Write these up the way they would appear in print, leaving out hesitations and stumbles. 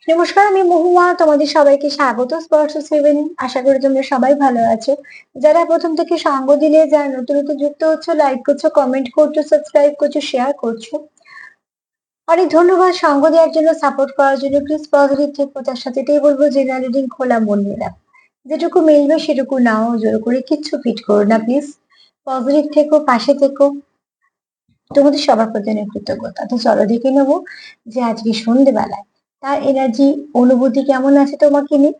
নমস্কার, আমি মহুয়া। তোমাদের সবাইকে স্বাগত স্পর্শ সেভেন। আশা করি তোমরা সবাই ভালো আছো। যারা প্রথম থেকে সঙ্গ দিলে, যারা নতুন নতুন যুক্ত হচ্ছে, লাইক করছো, কমেন্ট করছো, সাবস্ক্রাইব করছো, শেয়ার করছো, অনেক ধন্যবাদ। সঙ্গ দেওয়ার জন্য, সাপোর্ট করার জন্য। প্লিজ পজিটিভ থেকো। তার সাথে এটাই বলবো, জেনারেল রিডিং খোলা মন নিলাম, যেটুকু মিলবে সেটুকু নাও, জোর করে কিচ্ছু ফিট করো না প্লিজ। পজিটিভ থেকো, পাশে থেকো। তোমাদের সবার প্রতি অনেক কৃতজ্ঞতা। তো চলো দেখে নেবো যে আজকে সন্ধেবেলায় তার এনার্জি, অনুভূতি কেমন আছে তোমাকে নিয়ে।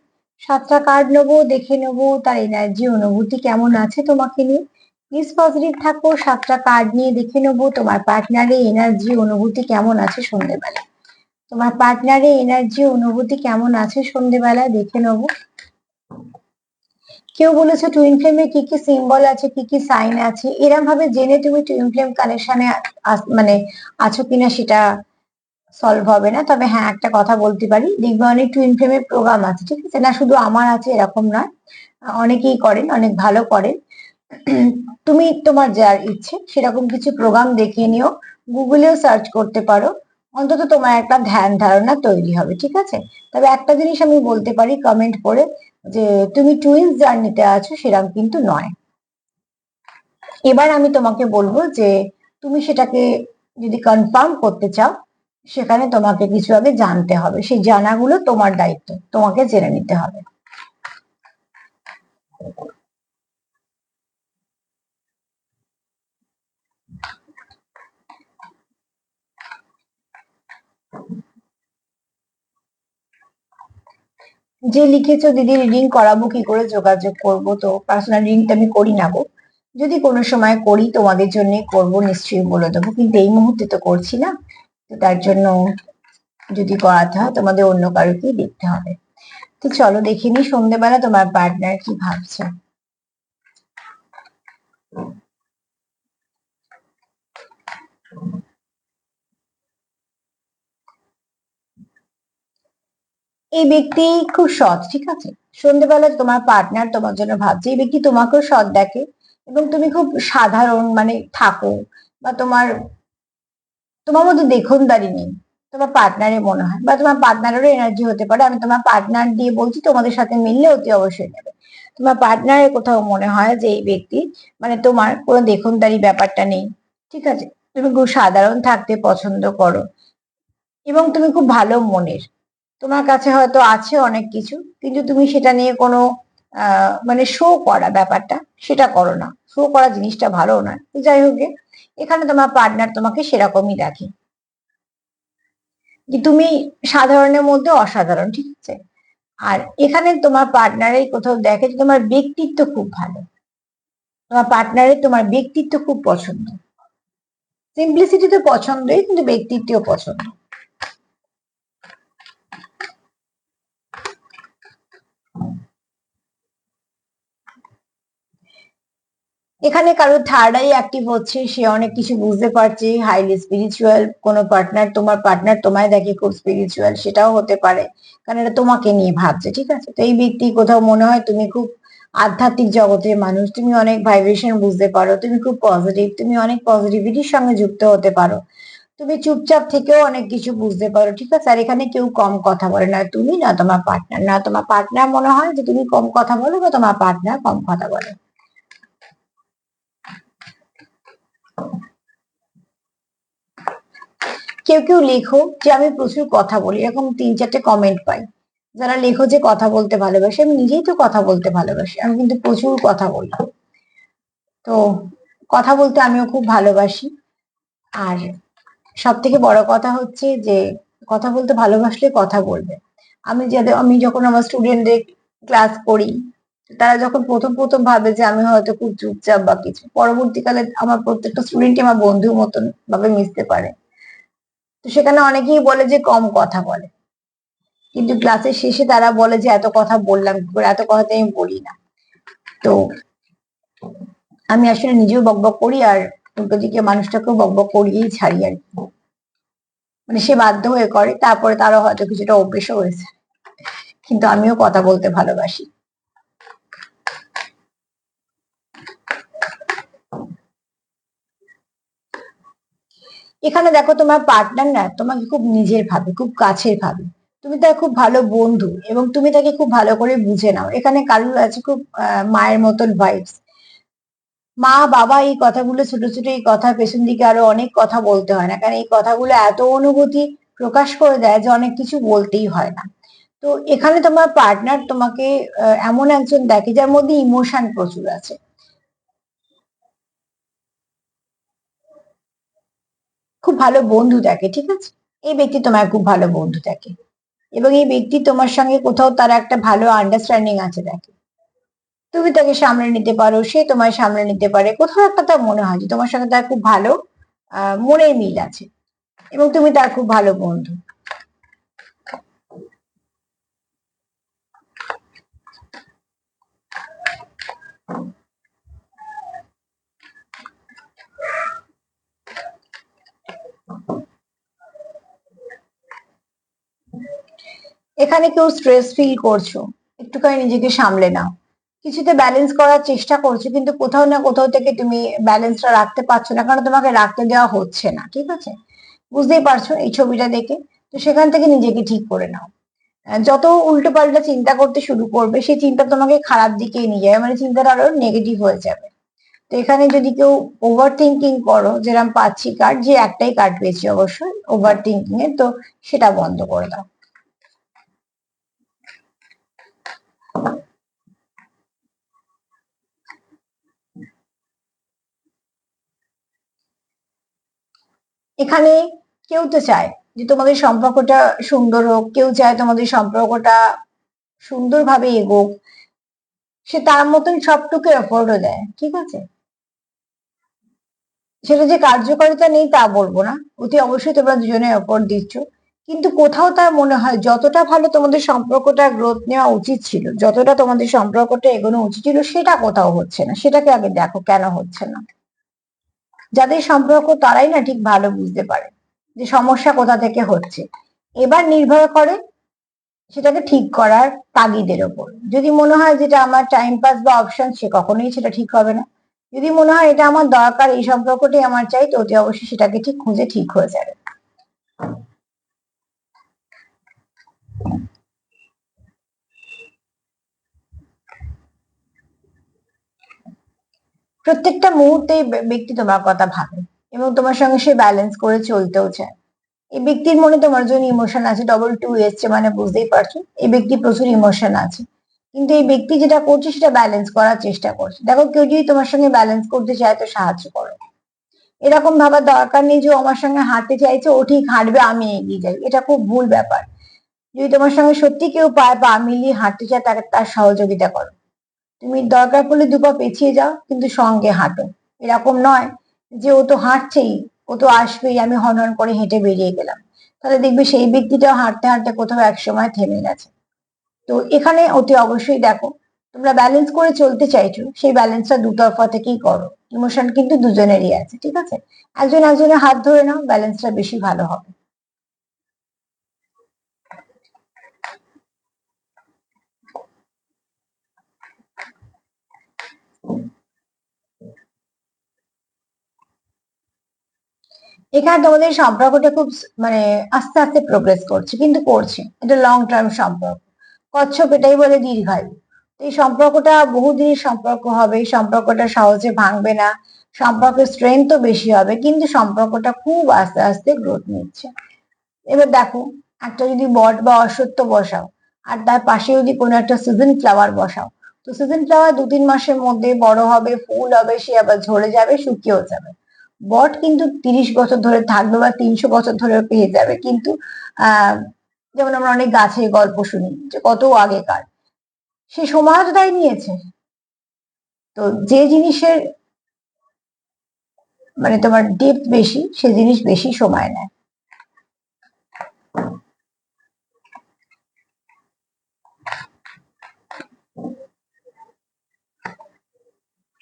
7টা কার্ড নেবো, দেখে নেবো তার এনার্জি, অনুভূতি কেমন আছে তোমাকে নিয়ে। প্লিজ পজিটিভ থাকো। 7টা কার্ড নিয়ে দেখে নেবো তোমার পার্টনারের এনার্জি, অনুভূতি কেমন আছে সন্ধেবেলা। তোমার পার্টনারের এনার্জি, অনুভূতি কেমন আছে সন্ধেবেলায় দেখে নেবো। কেউ বলেছে টুইন ফ্লেমে কি কি সিম্বল আছে, কি কি সাইন আছে, এরকম ভাবে জেনে তুমি টুইন ফ্লেম কানেকশনে মানে আছো কিনা সেটা সলভ হবে না। তবে হ্যাঁ, একটা কথা বলতে পারি, দেখবে অনেক টুইন ফ্লেমের প্রোগ্রাম আছে, ঠিক আছে? না শুধু আমার আছে এরকম নয়, অনেকেই করেন, অনেক ভালো করেন। তুমি তোমার যার ইচ্ছে সেরকম কিছু প্রোগ্রাম দেখে নিও, গুগলেও সার্চ করতে পারো। অন্তত তোমার একটা ধ্যান ধারণা তৈরি হবে, ঠিক আছে? তবে একটা জিনিস আমি বলতে পারি কমেন্ট করে, যে তুমি টুইন্স জার্নিতে আছো সেরকম কিন্তু নয়। এবার আমি তোমাকে বলবো যে তুমি সেটাকে যদি কনফার্ম করতে চাও, সেখানে তোমাকে কিছু আগে জানতে হবে। সেই জানাগুলো তোমার দায়িত্ব, তোমাকে জেনে নিতে হবে। যে লিখেছো দিদি রিডিং করাবো কি করে, যোগাযোগ করব? তো পার্সোনাল রিডিং তো আমি করি না গো। যদি কোনো সময় করি তোমাদের জন্য করব, নিশ্চয়ই বলে দেবো, কিন্তু এই মুহূর্তে তো করছি না। তো তার জন্য যদি করাতে হয় তোমাদের অন্য কারোকেই দেখতে হবে। তো চলো দেখে নি সন্ধ্যেবেলা তোমার পার্টনার কি ভাবছে। এই ব্যক্তি খুব সৎ, ঠিক আছে? সন্ধ্যেবেলা তোমার পার্টনার তোমার জন্য ভাবছে। এই ব্যক্তি তোমাকেও সৎ দেখে, এবং তুমি খুব সাধারণ মানে থাকো, বা তোমার তোমার মধ্যে দেখনদারি নেই, তোমার পার্টনারের মনে হয়, বা তোমার পার্টনারেরও এনার্জি হতে পারে। আমি তোমার পার্টনার দিয়ে বলছি, তোমাদের সাথে মিললে অতি অবশ্যই নেবে। তোমার পার্টনারের কোথাও মনে হয় যে এই ব্যক্তি মানে তোমার কোনো দেখনদারি ব্যাপারটা নেই, ঠিক আছে? তুমি খুব সাধারণ থাকতে পছন্দ করো, এবং তুমি খুব ভালো মনের। তোমার কাছে হয়তো আছে অনেক কিছু, কিন্তু তুমি সেটা নিয়ে কোনো মানে শো করা ব্যাপারটা সেটা করো না। শো করা জিনিসটা ভালো নয়। তো যাই হোক গে, এখানে তোমার পার্টনার তোমাকে সেরকমই দেখে, যে তুমি সাধারণের মধ্যে অসাধারণ, ঠিক আছে? আর এখানে তোমার পার্টনারের কোথাও দেখে যে তোমার ব্যক্তিত্ব খুব ভালো। তোমার পার্টনারের তোমার ব্যক্তিত্ব খুব পছন্দ। সিম্পলিসিটি তো পছন্দই, কিন্তু ব্যক্তিত্বও পছন্দ। এখানে কারো থার্ড আই অ্যাক্টিভ হচ্ছে, সে অনেক কিছু বুঝতে পারছে, হাইলি স্পিরিচুয়াল কোনো পার্টনার। তোমার পার্টনার তোমায় দেখে খুব স্পিরিচুয়াল, সেটাও হতে পারে, কারণ এটা তোমাকে নিয়ে ভাবছে, ঠিক আছে? তো এই ব্যক্তি কোথাও মনে হয় তুমি খুব আধ্যাত্মিক জগতের মানুষ, তুমি অনেক ভাইব্রেশন বুঝতে পারো, তুমি খুব পজিটিভ, তুমি অনেক পজিটিভিটির সঙ্গে যুক্ত হতে পারো, তুমি চুপচাপ থেকেও অনেক কিছু বুঝতে পারো, ঠিক আছে? আর এখানে কেউ কম কথা বলে না, তুমি না তোমার পার্টনার। না তোমার পার্টনার মনে হয় যে তুমি কম কথা বলো, বা তোমার পার্টনার কম কথা বলে। কেউ কেউ লেখো যে আমি প্রচুর কথা বলি, এরকম 3-4টে কমেন্ট পাই। যারা লেখো যে কথা বলতে ভালোবাসি, আমি নিজেই তো কথা বলতে ভালোবাসি, আমি কিন্তু প্রচুর কথা বলি। তো কথা বলতে আমিও খুব ভালোবাসি। আর সব থেকে বড় কথা হচ্ছে যে কথা বলতে ভালোবাসলে কথা বলবে। আমি যখন আমার স্টুডেন্টদের ক্লাস করি, তারা যখন প্রথম প্রথম ভাবে যে আমি হয়তো খুব চুপচাপ বা কিছু, পরবর্তীকালে আমার প্রত্যেকটা স্টুডেন্টই আমার বন্ধুর মতন ভাবে মিশতে পারে। তো সেখানে অনেকেই বলে যে কম কথা বলে, কিন্তু ক্লাসের শেষে তারা বলে যে এত কথা বললাম কি করে, এত কথা তো আমি বলি না। তো আমি আসলে নিজেও বকবক করি, আর উল্টো দিকে মানুষটাকেও বকবক করিয়েই ছাড়ি আর কি। মানে সে বাধ্য হয়ে করে, তারপরে তারও হয়তো কিছুটা অভ্যেসও হয়েছে, কিন্তু আমিও কথা বলতে ভালোবাসি। এখানে দেখো তোমার পার্টনার না তোমাকে খুব নিজের ভাবে, খুব কাছের ভাবে। তুমি তার খুব ভালো বন্ধু এবং তুমি তাকে খুব ভালো করে বুঝে নাও। এখানে কারুর আছে খুব মায়ের মতন ভাইবস। মা বাবা এই কথাগুলো, ছোট ছোট এই কথা পেছন দিকে আরো অনেক কথা বলতে হয় না, কারণ এই কথাগুলো এত অনুভূতি প্রকাশ করে দেয় যে অনেক কিছু বলতেই হয় না। তো এখানে তোমার পার্টনার তোমাকে এমন একজন দেখে যার মধ্যে ইমোশন প্রচুর আছে, খুব ভালো বন্ধু দেখে, ঠিক আছে? এই ব্যক্তি তোমার খুব ভালো বন্ধু দেখে এবং এই ব্যক্তি তোমার সঙ্গে কোথাও তার একটা ভালো আন্ডারস্ট্যান্ডিং আছে দেখে। তুমি তাকে সামলে নিতে পারো, সে তোমায় সামলে নিতে পারে, কোথাও একটা তার মনে হয় যে তোমার সঙ্গে তার খুব ভালো মনের মিল আছে এবং তুমি তার খুব ভালো বন্ধু। এখানে কেউ স্ট্রেস ফিল করছো, একটুখানি নিজেকে সামলে নাও। কিছুতে ব্যালেন্স করার চেষ্টা করছো কিন্তু কোথাও না কোথাও থেকে তুমি ব্যালেন্সটা রাখতে পারছো না, কারণ তোমাকে রাখতে দেওয়া হচ্ছে না, ঠিক আছে? বুঝতেই পারছো এই ছবিটা দেখে। তো সেখান থেকে নিজেকে ঠিক করে নাও। যত উল্টো পাল্টা চিন্তা করতে শুরু করবে সেই চিন্তা তোমাকে খারাপ দিকেই নিয়ে যাবে, মানে চিন্তাটা আরো নেগেটিভ হয়ে যাবে। তো এখানে যদি কেউ ওভার থিঙ্কিং করো, যেরকম পাচ্ছি কার্ড, যে একটাই কার্ড পেয়েছি অবশ্যই ওভার থিঙ্কিং এর, তো সেটা বন্ধ করে দাও। এখানে কেউ তো চায় যে তোমাদের সম্পর্কটা সুন্দর হোক, কেউ চায় তোমাদের সম্পর্কটা সুন্দরভাবে এগোক, সে তার মতন সবটুকু এফোর্টও দেয়, ঠিক আছে? সেটা যে কার্যকারিতা নেই তা বলবো না, অতি অবশ্যই তোমরা দুজনে এফোর্ট দিচ্ছ, কিন্তু কোথাও তার মনে হয় যতটা ভালো তোমাদের সম্পর্কটা গ্রোথ নেওয়া উচিত ছিল, যতটা তোমাদের সম্পর্কটা এগোনো উচিত ছিল, সেটা কোথাও হচ্ছে না। সেটাকে আগে দেখো কেন হচ্ছে না। যাদের সম্পর্ক তারাই না ঠিক ভালো বুঝতে পারে যে সমস্যা কোথা থেকে হচ্ছে। এবার নির্ভর করে সেটাকে ঠিক করার তাগিদের ওপর। যদি মনে হয় যেটা আমার টাইম পাস বা অপশন, সে কখনোই সেটা ঠিক হবে না। যদি মনে হয় এটা আমার দরকার, এই সম্পর্কটাই আমার চাই, তো অতি অবশ্যই সেটাকে ঠিক খুঁজে ঠিক হয়ে যাবে। প্রত্যেকটা মুহূর্তে এই ব্যক্তি তোমার কথা ভাবে এবং তোমার সঙ্গে সে ব্যালেন্স করে চলতেও চায়। এই ব্যক্তির মনে তোমার জন্য ইমোশন আছে, ডবল টু এসছে মানে বুঝতেই পারছো এই ব্যক্তি প্রচুর ইমোশন আছে। কিন্তু এই ব্যক্তি যেটা করছে সেটা ব্যালেন্স করার চেষ্টা করছে। দেখো, কেউ যদি তোমার সঙ্গে ব্যালেন্স করতে চায় তো সাহায্য করো। এরকম ভাবার দরকার নেই যে ও আমার সঙ্গে হাঁটতে চাইছে, ও ঠিক হাঁটবে আমি এগিয়ে যাই, এটা খুব ভুল ব্যাপার। যদি তোমার সঙ্গে সত্যি কেউ পায় পা মিলিয়ে হাঁটতে চায়, তাকে তার সহযোগিতা করো। তুমি দরকার পড়লে দুপা পেছিয়ে যাও কিন্তু সঙ্গে হাঁটো। এরকম নয় যে ও তো হাঁটছেই, ও তো আসবেই, আমি হন হন করে হেঁটে বেরিয়ে গেলাম। তাহলে দেখবে সেই ব্যক্তিটাও হাঁটতে হাঁটতে কোথাও এক সময় থেমে গেছে। তো এখানে অতি অবশ্যই দেখো, তোমরা ব্যালেন্স করে চলতে চাইছো, সেই ব্যালেন্সটা দুতরফা থেকেই করো। ইমোশন কিন্তু দুজনেরই আছে, ঠিক আছে? একজন একজনের হাত ধরে নাও, ব্যালেন্সটা বেশি ভালো হবে। এখানে তোমাদের সম্পর্কটা খুব মানে আস্তে আস্তে প্রোগ্রেস করছে, কিন্তু করছে, এটা লং টার্ম সম্পর্ক। কচ্ছপ এটাই বলে দীর্ঘায়ু। তো এই সম্পর্কটা বহুদিনের সম্পর্ক হবে, এই সম্পর্কটা সহজে ভাঙবে না, সম্পর্কের স্ট্রেংথও বেশি হবে, কিন্তু সম্পর্কটা খুব আস্তে আস্তে গ্রোথ নিচ্ছে। এবার দেখো, একটা যদি বট বা অশ্বত্থ বসাও আর তার পাশে যদি কোনো একটা সিজন ফ্লাওয়ার বসাও, তো সিজন ফ্লাওয়ার 2-3 মাসের মধ্যে বড় হবে, ফুল হবে, সে আবার ঝরে যাবে, শুকিয়েও যাবে। বট কিন্তু 30 বছর ধরে থাকবে বা 300 বছর ধরে পেয়ে যাবে, কিন্তু আহ যেমন আমরা অনেক গাছের গল্প শুনি যে কত আগেকার, সে সময়ও তো তাই নিয়েছে। তো যে জিনিসের মানে তোমার ডেপথ বেশি, সে জিনিস বেশি সময় নেয়।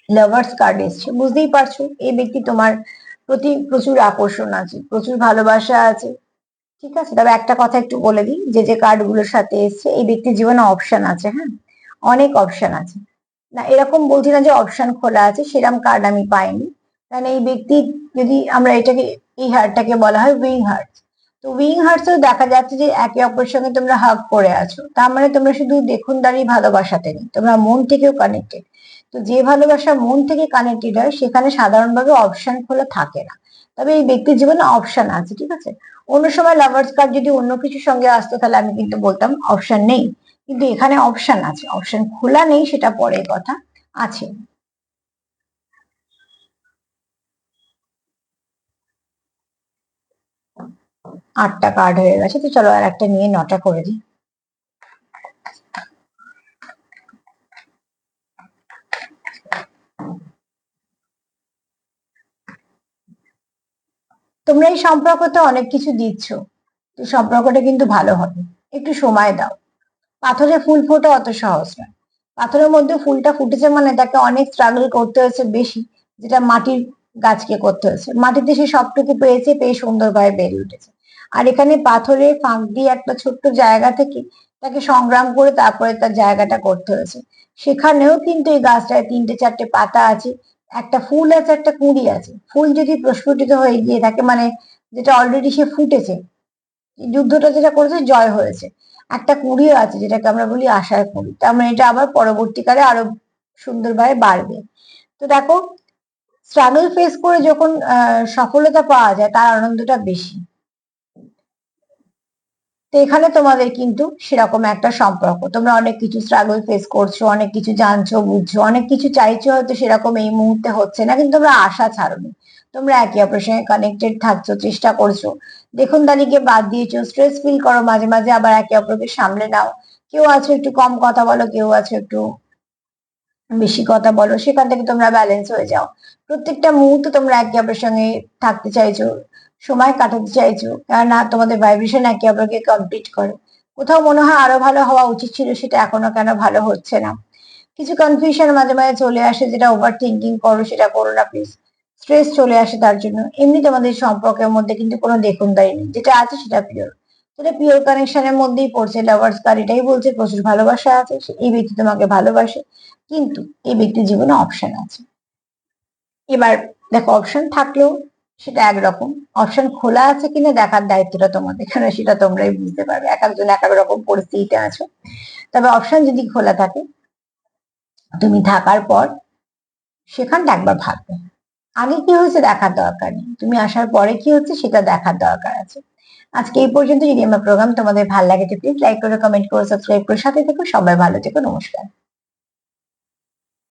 লাভার্স কার্ড এসছে, বুঝতেই পারছো এই ব্যক্তি তোমার প্রতি প্রচুর আকর্ষণ আছে, প্রচুর ভালোবাসা আছে, ঠিক আছে? তবে একটা কথা একটু বলে দিই, যে যে কার্ড গুলোর সাথে এসছে এই ব্যক্তির জীবনে অপশন আছে, হ্যাঁ, অনেক অপশন আছে। না, এরকম বলছি না যে অপশন খোলা আছে, সেরকম কার্ড আমি পাইনি। কারণ এই ব্যক্তি, যদি আমরা এটাকে, এই হার্টটাকে বলা হয় উইং হার্ট, তো উইং হার্টসেও দেখা যাচ্ছে যে একে অপরের সঙ্গে তোমরা হাগ করে আছো, তার মানে তোমরা শুধু দেখুনদারি ভালোবাসাতে নেই, তোমরা মন থেকেও কানেক্টেড। তো যে ভালোবাসা মন থেকে কানেক্টেড হয় সেখানে সাধারণভাবে অপশন খোলা থাকে না, তবে এই ব্যক্তির জীবনে অপশন আছে, ঠিক আছে। অন্য সময় লাভার্স কার্ড যদি অন্য কিছুর সঙ্গে আসতো তাহলে আমি কিন্তু বলতাম অপশন নেই, কিন্তু এখানে অপশন আছে, অপশন খোলা নেই সেটা পরের কথা, আছে। 8টা কার্ড হয়ে গেছে, তো চলো আর একটা নিয়ে 9টা করে দিই। তোমরা এই সম্পর্কতে অনেক কিছু দিচ্ছ, তো সম্পর্কটা কিন্তু ভালো হবে, একটু সময় দাও। পাথরে ফুল ফোটা অত সহজ নয়, পাথরের মধ্যে ফুলটা ফুটেছে মানে তাকে অনেক স্ট্রাগল করতে হয়েছে বেশি, যেটা মাটির গাছকে করতে হয়েছে, মাটিতে সে সবটুকু পেয়েছে, পেয়ে সুন্দরভাবে বেড়ে উঠেছে। আর এখানে পাথরের ফাঁক দিয়ে একটা ছোট্ট জায়গা থেকে তাকে সংগ্রাম করে তারপরে তার জায়গাটা করতে হয়েছে। সেখানেও কিন্তু এই গাছটায় 3টে 4টে পাতা আছে, একটা ফুল আছে, একটা কুঁড়ি আছে। ফুল যদি প্রস্ফুটিত হয়ে গিয়ে থাকে মানে যেটা অলরেডি সে ফুটেছে, যুদ্ধটা যেটা করেছে জয় হয়েছে। একটা কুঁড়িও আছে যেটাকে আমরা বলি আশার কুঁড়ি, তার মানে এটা আবার পরবর্তীকালে আরো সুন্দরভাবে বাড়বে। তো দেখো, স্ট্রাগল ফেস করে যখন সফলতা পাওয়া যায় তার আনন্দটা বেশি। তো এখানে তোমাদের কিন্তু সেরকম একটা সম্পর্ক, তোমরা অনেক কিছু স্ট্রাগল ফেস করছো, অনেক কিছু জানছো বুঝছো, অনেক কিছু চাইছো, হয়তো সেরকম এই মুহূর্তে হচ্ছে না, কিন্তু তোমরা আশা ছাড়োনি। তোমরা একে অপরের সঙ্গে কানেক্টেড থাকছো, চেষ্টা করছো, দেখুন দালিকে বাদ দিয়েছো, স্ট্রেস ফিল করো মাঝে মাঝে, আবার একে অপরকে সামলে নাও। কেউ আছে একটু কম কথা বলো, কেউ আছে একটু বেশি কথা বলো, সেখান থেকে তোমরা ব্যালেন্স হয়ে যাও। প্রত্যেকটা মুহূর্তে তোমরা একে অপরের সঙ্গে থাকতে চাইছো, সময় কাটাতে চাইছো, কেননা তোমাদের ভাইব্রেশন একে অপরকে কমপ্লিট করে। কোথাও মনে হয় আরো ভালো হওয়া উচিত ছিল, সেটা এখনো কেন ভালো হচ্ছে না। কিছু কনফিউশন মাঝে মাঝে চলে আসে, যেটা ওভার থিঙ্কিং করো সেটা করো না প্লিজ। স্ট্রেস চলে আসে তার জন্য। এমনি তোমাদের সম্পর্কের মধ্যে কিন্তু কোনো দেখুনদারি নেই, যেটা আছে সেটা পিওর, সেটা পিওর কানেকশনের মধ্যেই পড়ছে। লাভার্স কার্ড এটাই বলছে প্রচুর ভালোবাসা আছে, এই ব্যক্তি তোমাকে ভালোবাসে, কিন্তু এই ব্যক্তির জীবনে অপশন আছে। এবার দেখো, অপশন থাকলেও সেটা একরকম, অপশন খোলা আছে কিনা দেখার দায়িত্বটা তোমাদের, কেন সেটা তোমরাই বুঝতে পারবে, এক একজন এক এক রকম পরিস্থিতিতে আছো। তবে অপশন যদি খোলা থাকে, তুমি থাকার পর সেখানটা একবার ভাববে, আগে কি হয়েছে দেখার দরকার নেই, তুমি আসার পরে কি হচ্ছে সেটা দেখার দরকার আছে। আজকে এই পর্যন্ত। যদি আমার প্রোগ্রাম তোমাদের ভালো লাগে তো প্লিজ লাইক করে, কমেন্ট করে, সাবস্ক্রাইব করে সাথে থেকো। সবাই ভালো থেকো, নমস্কার।